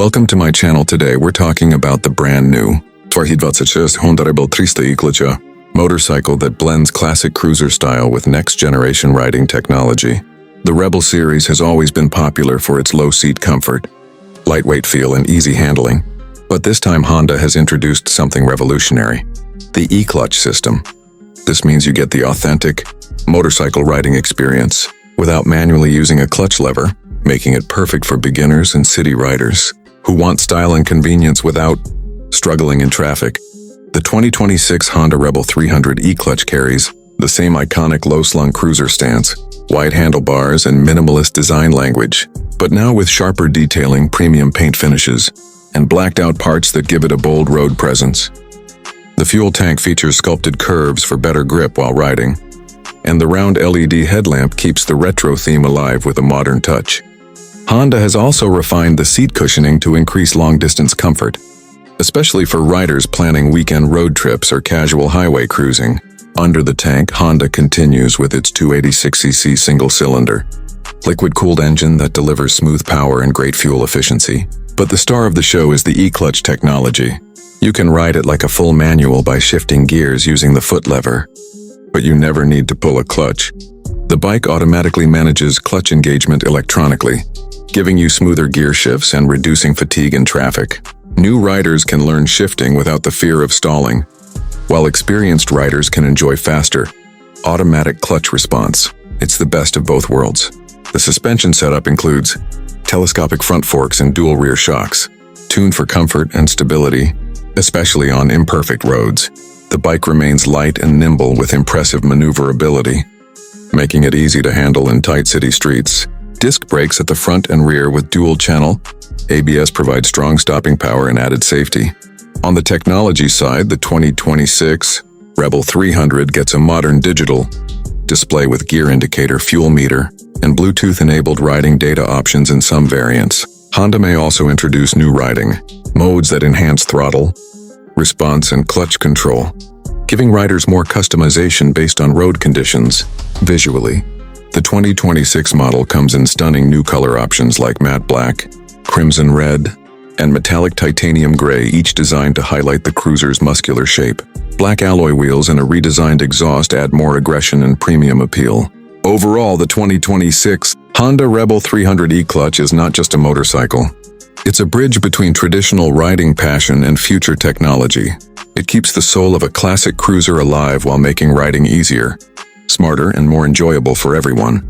Welcome to my channel. Today we're talking about the brand new 2026 Honda Rebel 300 e-Clutch, motorcycle that blends classic cruiser style with next-generation riding technology. The Rebel series has always been popular for its low seat comfort, lightweight feel and easy handling, but this time Honda has introduced something revolutionary: the e-Clutch system. This means you get the authentic motorcycle riding experience without manually using a clutch lever, making it perfect for beginners and city riders who want style and convenience without struggling in traffic. The 2026 Honda Rebel 300 e-Clutch carries the same iconic low-slung cruiser stance, wide handlebars, and minimalist design language, but now with sharper detailing, premium paint finishes, and blacked-out parts that give it a bold road presence. The fuel tank features sculpted curves for better grip while riding, and the round LED headlamp keeps the retro theme alive with a modern touch. Honda has also refined the seat cushioning to increase long-distance comfort, especially for riders planning weekend road trips or casual highway cruising. Under the tank, Honda continues with its 286cc single-cylinder, liquid-cooled engine that delivers smooth power and great fuel efficiency. But the star of the show is the e-Clutch technology. You can ride it like a full manual by shifting gears using the foot lever, but you never need to pull a clutch. The bike automatically manages clutch engagement electronically, giving you smoother gear shifts and reducing fatigue in traffic. New riders can learn shifting without the fear of stalling, while experienced riders can enjoy faster, automatic clutch response. It's the best of both worlds. The suspension setup includes telescopic front forks and dual rear shocks, tuned for comfort and stability, especially on imperfect roads. The bike remains light and nimble with impressive maneuverability, making it easy to handle in tight city streets. Disc brakes at the front and rear with dual-channel ABS provide strong stopping power and added safety. On the technology side, the 2026 Rebel 300 gets a modern digital display with gear indicator, fuel meter, and Bluetooth-enabled riding data options in some variants. Honda may also introduce new riding modes that enhance throttle, response, and clutch control, giving riders more customization based on road conditions. Visually, the 2026 model comes in stunning new color options like matte black, crimson red, and metallic titanium gray, each designed to highlight the cruiser's muscular shape. Black alloy wheels and a redesigned exhaust add more aggression and premium appeal. Overall, the 2026 Honda Rebel 300 e-Clutch is not just a motorcycle. It's a bridge between traditional riding passion and future technology. It keeps the soul of a classic cruiser alive while making riding easier, smarter, and more enjoyable for everyone.